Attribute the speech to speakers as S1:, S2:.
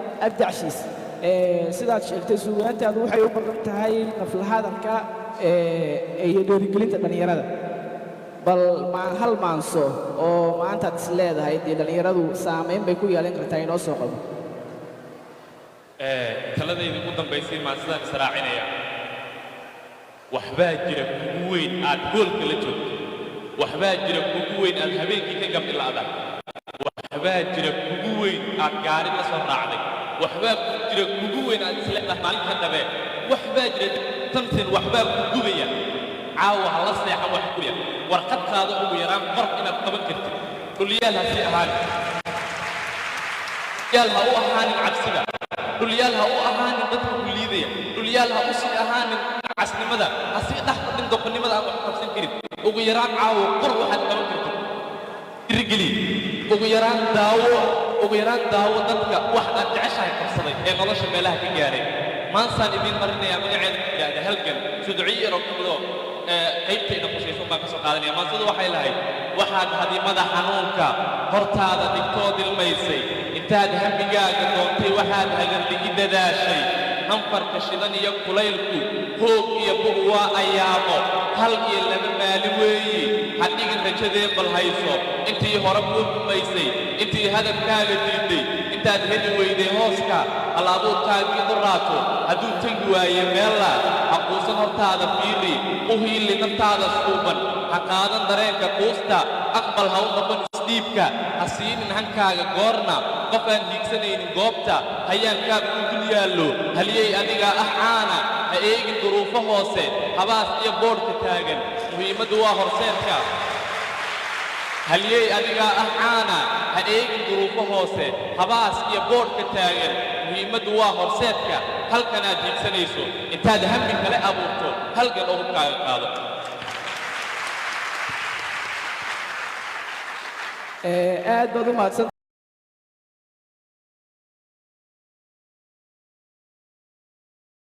S1: abdacsiis sidaad sheegtay suugaantaadu waxay u badan tahay nafla hadalka iyo dhiirigelinta dhalinyarada bal hal maanso oo maantaad is leedahay dee dhalinyaradu saamayn bay ku yeelan kartaa inoo soo qabo
S2: taladayda ugu dambaysay maansadaan israacinaya waxbaa jira kugu weyn aad goolka la joogto waxbaa jira kugu weyn aad habeenkii ka gambila'da waxbaa jira kugu weyn aad gaari la soo raacday waxbaa jira kugu weyn aad isleedahay maalinka dhabe waxbaa jira tamsin waxbaa ku gubaya caawa hala seexan wax ku yar warqadkaada ugu yaraan qor inaad qaban kartid dhulyaal ha sii ahaanin dhulyaal ha u ahaanin cabsida dhulyaal ha u ahaanin dadka ku liidaya dhulyaal ha u sii ahaanin casnimada ha sii dhex fadhin doqonnimada aan wax qabsan karin ugu yaraan caawo qor waxaad qaban kartid dirigeli ugu yaraan daawo dadka wax aad jeceshahay qabsaday ee nolosha meelaha ka gaaray maansaan idiin marinayaa magaceeda yidhaahda halgan sudciyo yaroo ka midoo qaybtayda qushaysan baan ka soo qaadanaya maansadu waxay lahayd waxaad hadimada xanuunka hortaada dhigtoo dilmaysay intaad hambigaaga doontay waxaad hagarligi dadaashay hanfarka shidan iyo kulaylku hoog iyo bug waa ayaamo hal iyo laba maali weeye hadhigin rajadee bal hayso intii hore kuu rumaysay intii hadafkaaga diiday intaad heli weyday hooska hal-abuurkaagii duraato hadduu tegi waaye meella haquusan hortaada fiiri u hiili naftaada suuban ha qaadan dareenka quusta aqbal ha u noqon isdhiibka ha siinin hankaaga goorna qof aan hiigsanaynin goobta hayaankaad ku dul yaallo haliyey adigaa ah caana ha eegin duruufo hoose habaas iyo boodhka taagan muhiimaddu waa horseedka haliyey adigaa ah caana ha eegin duruufo hoose habaas iyo boodhka taagan muhiimaddu waa horseedka halkanaad hiigsanayso intaad hammi kale abuurto halgan oo hubkaaga qaado
S1: aad baad u mahadsan